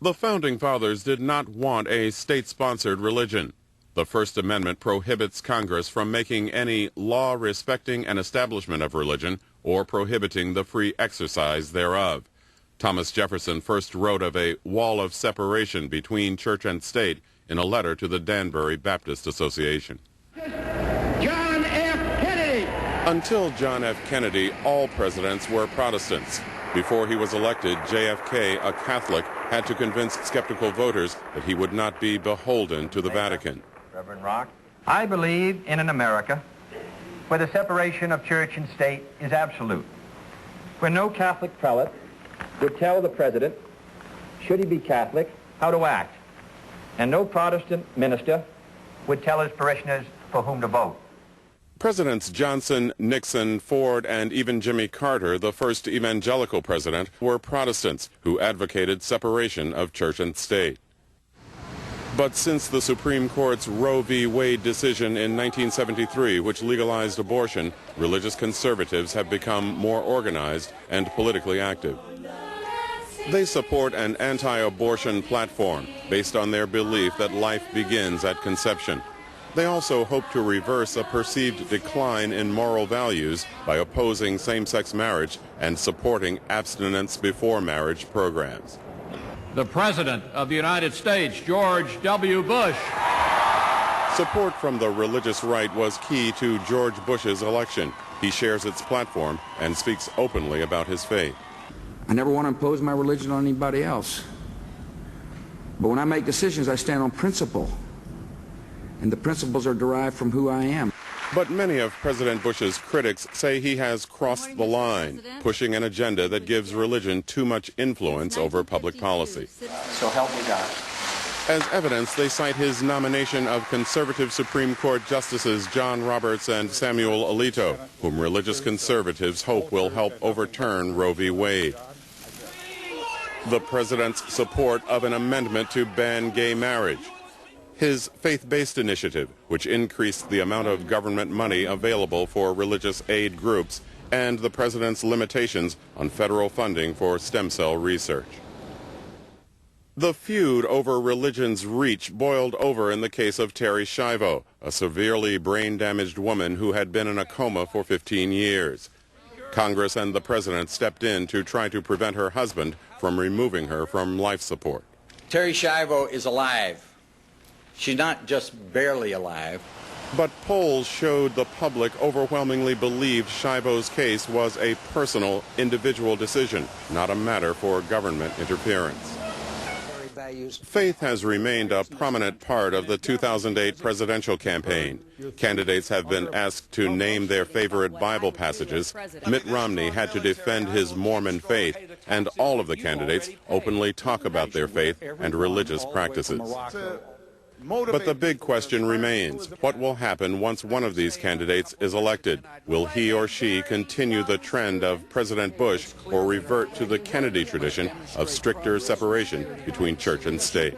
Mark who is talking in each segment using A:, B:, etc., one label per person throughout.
A: The Founding Fathers did not want a state-sponsored religion. The First Amendment prohibits Congress from making any law respecting an establishment of religion or prohibiting the free exercise thereof. Thomas Jefferson first wrote of a wall of separation between church and state in a letter to the Danbury Baptist Association.
B: John F. Kennedy!
A: Until John F. Kennedy, all presidents were Protestants. Before he was elected, JFK, a Catholic, had to convince skeptical voters that he would not be beholden to the Vatican.
C: Reverend Rock. I believe in an America where the separation of church and state is absolute, where no Catholic prelate would tell the president, should he be Catholic, how to act, and no Protestant minister would tell his parishioners for whom to vote.
A: Presidents Johnson, Nixon, Ford, and even Jimmy Carter, the first evangelical president, were Protestants who advocated separation of church and state. But since the Supreme Court's Roe v. Wade decision in 1973, which legalized abortion, religious conservatives have become more organized and politically active. They support an anti-abortion platform based on their belief that life begins at conception. They also hope to reverse a perceived decline in moral values by opposing same-sex marriage and supporting abstinence before marriage programs.
D: The President of the United States, George W. Bush.
A: Support from the religious right was key to George Bush's election. He shares its platform and speaks openly about his faith.
E: I never want to impose my religion on anybody else. But when I make decisions, I stand on principle. And the principles are derived from who I am.
A: But many of President Bush's critics say he has crossed the line, pushing an agenda that gives religion too much influence over public policy.
C: So help me God.
A: As evidence, they cite his nomination of conservative Supreme Court Justices John Roberts and Samuel Alito, whom religious conservatives hope will help overturn Roe v. Wade. The president's support of an amendment to ban gay marriage. His faith-based initiative, which increased the amount of government money available for religious aid groups, and the president's limitations on federal funding for stem cell research. The feud over religion's reach boiled over in the case of Terri Schiavo, a severely brain-damaged woman who had been in a coma for 15 years. Congress and the president stepped in to try to prevent her husband from removing her from life support.
F: Terri Schiavo is alive. She's not just barely alive.
A: But polls showed the public overwhelmingly believed Schiavo's case was a personal, individual decision, not a matter for government interference. Faith has remained a prominent part of the 2008 presidential campaign. Candidates have been asked to name their favorite Bible passages. Mitt Romney had to defend his Mormon faith, and all of the candidates openly talk about their faith and religious practices. But the big question remains, what will happen once one of these candidates is elected? Will he or she continue the trend of President Bush or revert to the Kennedy tradition of stricter separation between church and state?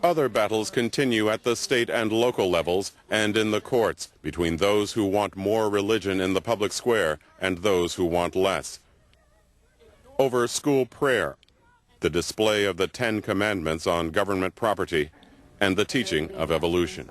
A: Other battles continue at the state and local levels and in the courts between those who want more religion in the public square and those who want less. Over school prayer, the display of the 10 Commandments on government property, and the teaching of evolution.